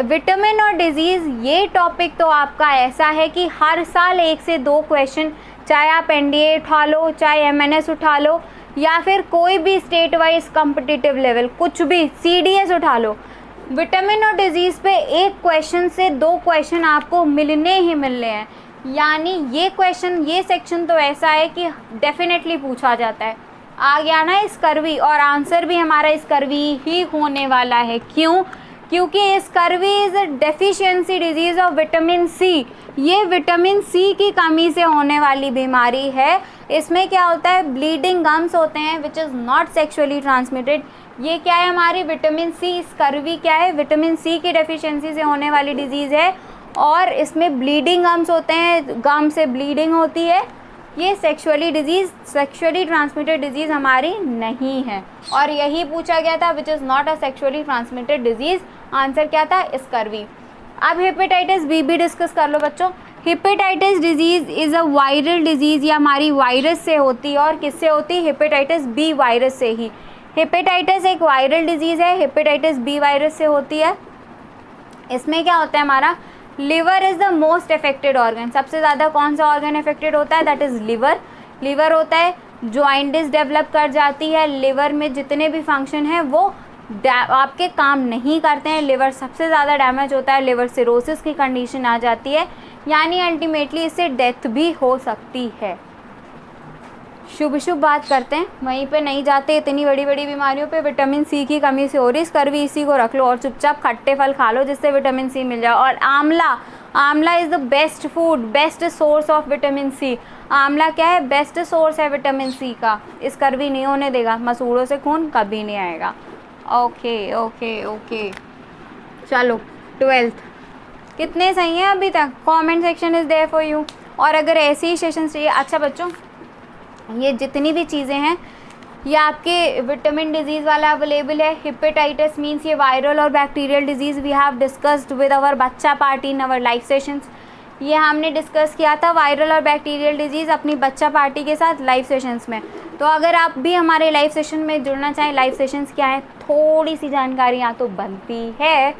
विटामिन और डिजीज़ ये टॉपिक तो आपका ऐसा है कि हर साल 1 से 2 क्वेश्चन, चाहे आप एनडीए उठा लो, चाहे एमएनएस उठा लो, या फिर कोई भी स्टेट वाइज कॉम्पिटिटिव लेवल, कुछ भी सीडीएस उठा लो, विटामिन और डिजीज़ पे 1 क्वेश्चन से 2 क्वेश्चन आपको मिलने ही मिलने हैं। यानी ये क्वेश्चन, ये सेक्शन तो ऐसा है कि डेफिनेटली पूछा जाता है। आ गया ना स्कर्वी, और आंसर भी हमारा स्कर्वी ही होने वाला है। क्यों? क्योंकि scurvy is deficiency disease of vitamin C. ये विटामिन सी की कमी से होने वाली बीमारी है। इसमें क्या होता है, ब्लीडिंग गम्स होते हैं which is not sexually transmitted. ये क्या है, हमारी विटामिन सी, स्कर्वी क्या है, विटामिन सी की डेफिशिएंसी से होने वाली डिजीज़ है, और इसमें ब्लीडिंग गम्स होते हैं, गम से ब्लीडिंग होती है। ये सेक्सुअली ट्रांसमिटेड डिजीज़ हमारी नहीं है, और यही पूछा गया था which is not a sexually transmitted disease. Answer क्या था, स्कर्वी। अब हेपेटाइटिस बी भी डिस्कस कर लो बच्चों। Hepatitis disease is a viral disease, या हमारी वायरस से होती है। और किससे होती है? हेपेटाइटिस बी वायरस से ही। हेपेटाइटिस एक वायरल डिजीज़ है, हेपेटाइटिस बी वायरस से होती है। इसमें क्या होता है, हमारा liver is the most affected organ. सबसे ज़्यादा कौन सा ऑर्गन अफेक्टेड होता है? That is liver. लिवर होता है, जॉइंटिस डेवलप कर जाती है, लिवर में जितने भी फंक्शन हैं वो आपके काम नहीं करते हैं, लिवर सबसे ज़्यादा डैमेज होता है, लिवर सिरोसिस की कंडीशन आ जाती है, यानी अल्टीमेटली इससे डेथ भी हो सकती है। शुभ शुभ बात करते हैं, वहीं पे नहीं जाते। इतनी बड़ी बड़ी बीमारियों पे विटामिन सी की कमी से हो रही, इसकर भी इसी को रख लो और चुपचाप खट्टे फल खा लो जिससे विटामिन सी मिल जाए। और amla, amla is the best food, best source of vitamin C. आंवला क्या है? बेस्ट सोर्स है विटामिन सी का, इसकर भी नहीं होने देगा, मसूड़ों से खून कभी नहीं आएगा। ओके ओके ओके, चलो 12th कितने सही हैं अभी तक? Comment section is there for you. और अगर ऐसे ही सेशन चाहिए, अच्छा बच्चों ये जितनी भी चीज़ें हैं ये आपके विटामिन डिजीज़ वाला अवेलेबल है। हेपेटाइटिस मीन्स ये वायरल और bacterial disease we have discussed with our बच्चा party in our live sessions. ये हमने डिस्कस किया था वायरल और बैक्टीरियल डिजीज़ अपनी बच्चा पार्टी के साथ लाइव सेशंस में। तो अगर आप भी हमारे लाइव सेशन में जुड़ना चाहें, लाइव सेशंस क्या है, थोड़ी सी जानकारी यहाँ तो बनती है।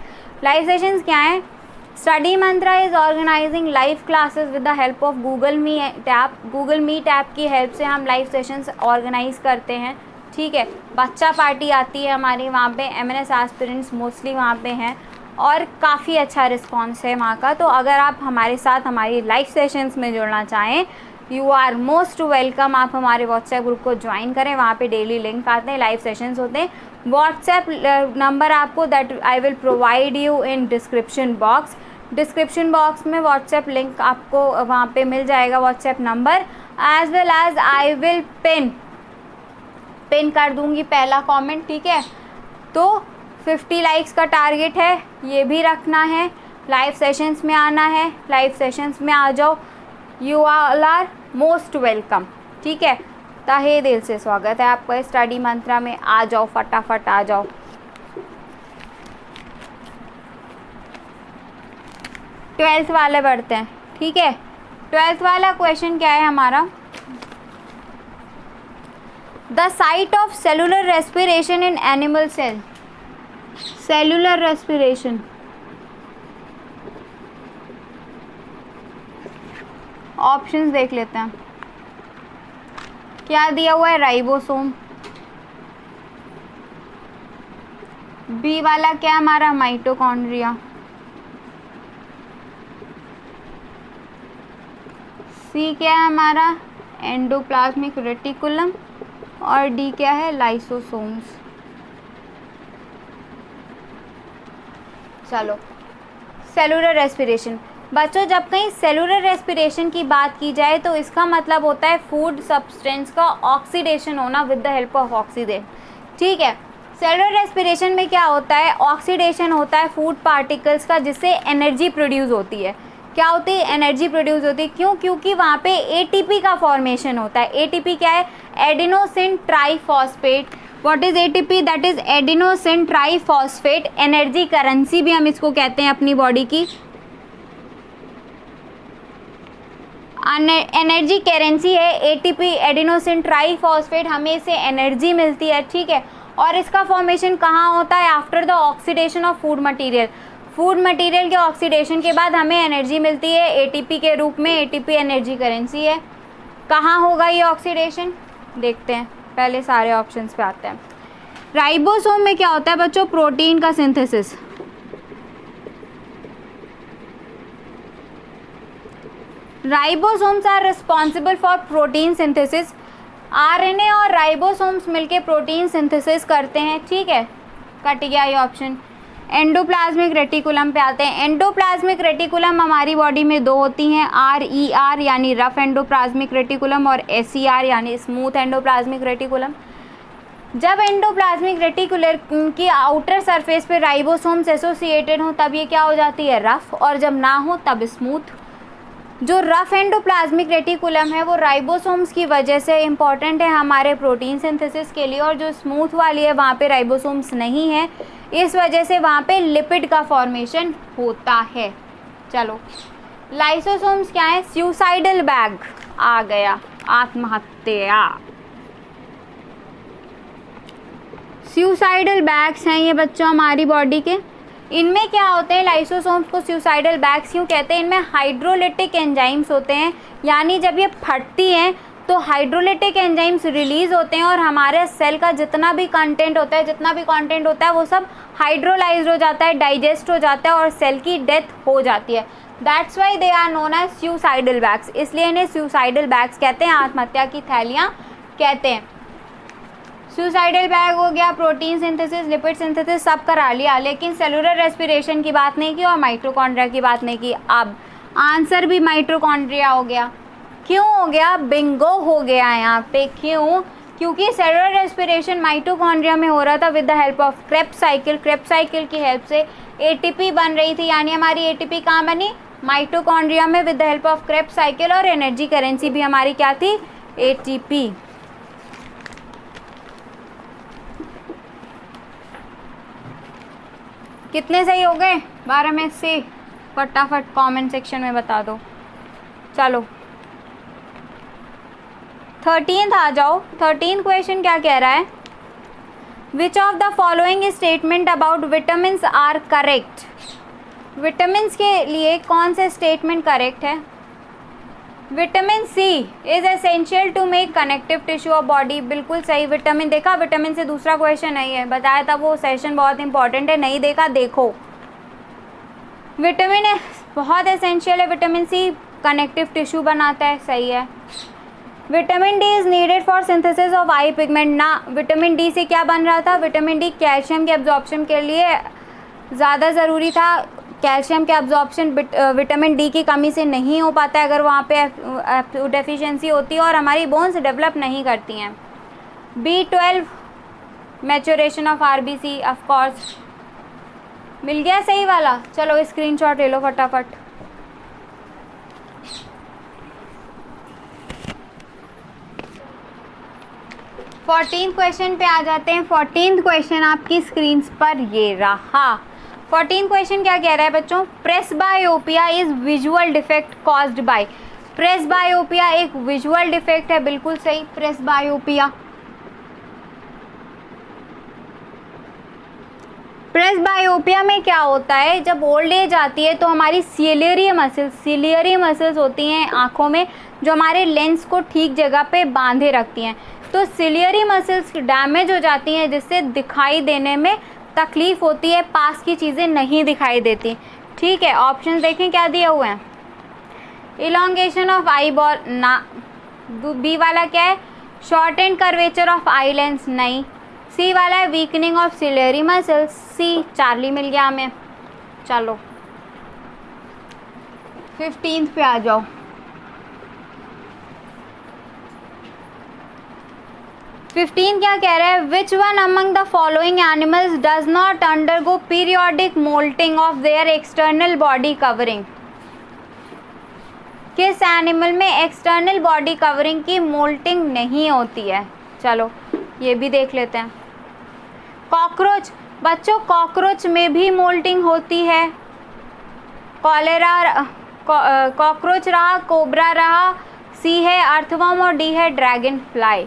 लाइव सेशंस क्या है? Study Mantra is organising live classes with the help of Google Meet app. Google Meet app की हेल्प से हम लाइव सेशंस ऑर्गेनाइज करते हैं, ठीक है। बच्चा पार्टी आती है हमारी वहाँ पे, एमएनएस एस्पिरेंट्स मोस्टली वहाँ पे हैं और काफ़ी अच्छा रिस्पॉन्स है वहाँ का। तो अगर आप हमारे साथ हमारी लाइव सेशंस में जुड़ना चाहें, यू आर मोस्ट वेलकम। आप हमारे व्हाट्सएप ग्रुप को ज्वाइन करें, वहाँ पे डेली लिंक आते हैं, लाइव सेशंस होते हैं। व्हाट्सएप नंबर आपको that I will provide you in description box. Description box में व्हाट्सएप लिंक आपको वहाँ पे मिल जाएगा, WhatsApp number, as well as I will pin कर दूँगी पहला कमेंट, ठीक है। तो 50 लाइक्स का टारगेट है, ये भी रखना है। लाइव सेशंस में आना है, लाइव सेशंस में आ जाओ, you all are most welcome, ठीक है। तहे दिल से स्वागत है आपका स्टडी मंत्रा में, आ जाओ फटाफट आ जाओ। ट्वेल्थ वाले बढ़ते हैं, ठीक है। 12th वाला क्वेश्चन क्या है हमारा? The site of cellular respiration in animal cell. Cellular respiration, options देख लेते हैं। क्या दिया हुआ है? राइबोसोम। बी वाला क्या है हमारा? माइटोकॉन्ड्रिया। सी क्या है हमारा? Endoplasmic reticulum. और डी क्या है? लाइसोसोम्स। चलो, सेलुलर रेस्पिरेशन। बच्चों जब कहीं सेलुलर रेस्पिरेशन की बात की जाए तो इसका मतलब होता है फूड सब्सटेंस का ऑक्सीडेशन होना with the help of oxygen, ठीक है। सेलुलर रेस्पिरेशन में क्या होता है? ऑक्सीडेशन होता है फूड पार्टिकल्स का, जिससे एनर्जी प्रोड्यूस होती है। क्या होती है? एनर्जी प्रोड्यूस होती है। क्यों? क्योंकि वहाँ पे एटीपी का फॉर्मेशन होता है। एटीपी क्या है? Adenosine triphosphate. What is ATP? That is adenosine triphosphate. Energy currency भी हम इसको कहते हैं अपनी बॉडी की। एनर्जी करेंसी है एटीपी, एडिनोसिन ट्राइफॉस्फेट, हमें इससे एनर्जी मिलती है, ठीक है। और इसका फॉर्मेशन कहाँ होता है? After the oxidation of food material. Food material के ऑक्सीडेशन के बाद हमें एनर्जी मिलती है एटीपी के रूप में। एटीपी एनर्जी करेंसी है। कहाँ होगा ये ऑक्सीडेशन? देखते हैं, पहले सारे ऑप्शंस पे आते हैं। राइबोसोम में क्या होता है बच्चों? प्रोटीन का synthesis. Ribosomes are responsible for protein synthesis. RNA और राइबोसोम्स मिलके प्रोटीन सिंथेसिस करते हैं, ठीक है। कट गया ये ऑप्शन। एंडोप्लाज्मिक रेटिकुलम पे आते हैं। एंडोप्लाज्मिक रेटिकुलम हमारी बॉडी में दो होती हैं, RER यानी रफ एंडोप्लाज्मिक रेटिकुलम और SER यानी स्मूथ एंडोप्लाज्मिक रेटिकुलम। जब एंडोप्लाज्मिक रेटिकुलर की आउटर सरफेस पे राइबोसोम्स एसोसिएटेड हो तब ये क्या हो जाती है? रफ, और जब ना हो तब स्मूथ। जो रफ एंडोप्लाज्मिक रेटिकुलम है वो राइबोसोम्स की वजह से इम्पॉर्टेंट है हमारे प्रोटीन सिंथेसिस के लिए, और जो स्मूथ वाली है वहाँ पे राइबोसोम्स नहीं है, इस वजह से वहाँ पे लिपिड का फॉर्मेशन होता है। चलो लाइसोसोम्स क्या है? सुसाइडल बैग आ गया, आत्महत्या। सुसाइडल बैग्स हैं ये बच्चों हमारी बॉडी के। इनमें क्या होते हैं? लाइसोसोम्स को सुसाइडल बैग्स क्यों कहते हैं? इनमें हाइड्रोलिटिक एंजाइम्स होते हैं, यानी जब ये फटती हैं तो हाइड्रोलिटिक एंजाइम्स रिलीज होते हैं और हमारे सेल का जितना भी कंटेंट होता है वो सब हाइड्रोलाइज्ड हो जाता है, डाइजेस्ट हो जाता है और सेल की डेथ हो जाती है। That's why they are known as suicidal bags, इसलिए इन्हें सुसाइडल बैग्स कहते हैं, आत्महत्या की थैलियाँ कहते हैं। सुसाइडल बैग हो गया, प्रोटीन सिंथेसिस, लिपिड सिंथेसिस सब करा लिया, लेकिन सेलुलर रेस्पिरेशन की बात नहीं की और माइटोकॉन्ड्रिया की बात नहीं की। अब आंसर भी माइटोकॉन्ड्रिया हो गया। क्यों हो गया? बिंगो हो गया यहाँ पे। क्यों? क्योंकि सेलुलर रेस्पिरेशन माइटोकॉन्ड्रिया में हो रहा था with the help of Krebs cycle. Krebs cycle की हेल्प से एटीपी बन रही थी, यानी हमारी एटीपी कहाँ बनी? माइटोकॉन्ड्रिया में with the help of Krebs cycle. और एनर्जी करेंसी भी हमारी क्या थी? एटीपी। कितने सही हो गए? 12 में से? फटाफट कमेंट सेक्शन में बता दो। चलो 13th आ जाओ। 13th क्वेश्चन क्या कह रहा है? Which of the following statement about vitamins are correct? Vitamins के लिए कौन से स्टेटमेंट करेक्ट है? Vitamin C is essential to make connective tissue of body, बिल्कुल सही। विटामिन देखा, विटामिन से दूसरा क्वेश्चन नहीं है, बताया था वो सेशन बहुत इंपॉर्टेंट है, नहीं देखा देखो। विटामिन बहुत एसेंशियल है, विटामिन सी कनेक्टिव टिश्यू बनाता है, सही है। Vitamin D is needed for synthesis of I pigment, ना विटामिन डी से क्या बन रहा था? विटामिन डी कैल्शियम के एब्जॉर्प्शन के लिए ज़्यादा ज़रूरी था। कैल्शियम के एब्जॉर्प्शन विटामिन डी की कमी से नहीं हो पाता है अगर वहाँ पे डेफिशिएंसी होती है, और हमारी बोन्स डेवलप नहीं करती हैं। B12 maturation of RBC, of course मिल गया सही वाला। चलो स्क्रीनशॉट ले लो फटाफट। फोर्टीन क्वेश्चन पे आ जाते हैं। 14th क्वेश्चन आपकी स्क्रीन पर ये रहा। 14th क्वेश्चन क्या कह रहा है बच्चों? Presbyopia is visual defect caused by. Presbyopia एक विजुअल डिफेक्ट है, बिल्कुल सही। प्रेसबायोपिया, प्रेसबायोपिया में क्या होता है? जब ओल्ड एज आती है तो हमारी सिलियरी मसल्स होती हैं आँखों में, जो हमारे लेंस को ठीक जगह पे बांधे रखती हैं। तो सिलियरी मसल्स डैमेज हो जाती हैं, जिससे दिखाई देने में तकलीफ़ होती है, पास की चीज़ें नहीं दिखाई देती। ठीक है, ऑप्शन देखें क्या दिए हुए हैं। इलॉन्गेशन ऑफ आई बॉल ना। बी वाला क्या है? Short and curvature of eye lens, नहीं। सी वाला है weakening of ciliary muscles, C. Charlie मिल गया हमें। चलो 15th पे आ जाओ। 15 क्या कह रहा है? Which one among the following animals does not undergo periodic moulting of their external body covering? किस एनिमल में एक्सटर्नल बॉडी कवरिंग की मोल्टिंग नहीं होती है? चलो ये भी देख लेते हैं। कॉकरोच, बच्चों कॉकरोच में भी मोल्टिंग होती है। कॉलेरा, कॉकरोच रहा, कोबरा रहा, सी है अर्थवर्म और डी है dragon fly.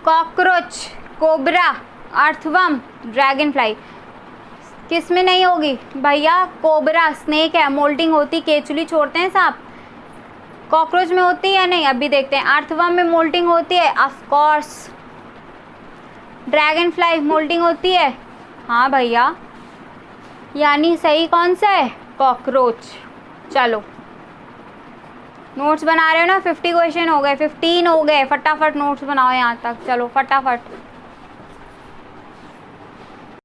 Cockroach, cobra, earthworm, dragon fly, किस में नहीं होगी भैया? कोबरा, स्नेक है, मोल्टिंग होती, केचुली छोड़ते हैं सांप। कॉकरोच में होती है या नहीं? अभी देखते हैं। अर्थवर्म में मोल्टिंग होती है, of course. Dragonfly moulting होती है, हाँ भैया। यानी सही कौन सा है? कॉकरोच। चलो नोट्स बना रहे हो ना? 50 क्वेश्चन हो गए, 15 हो गए, फटाफट नोट्स बनाओ यहाँ तक। चलो फटाफट।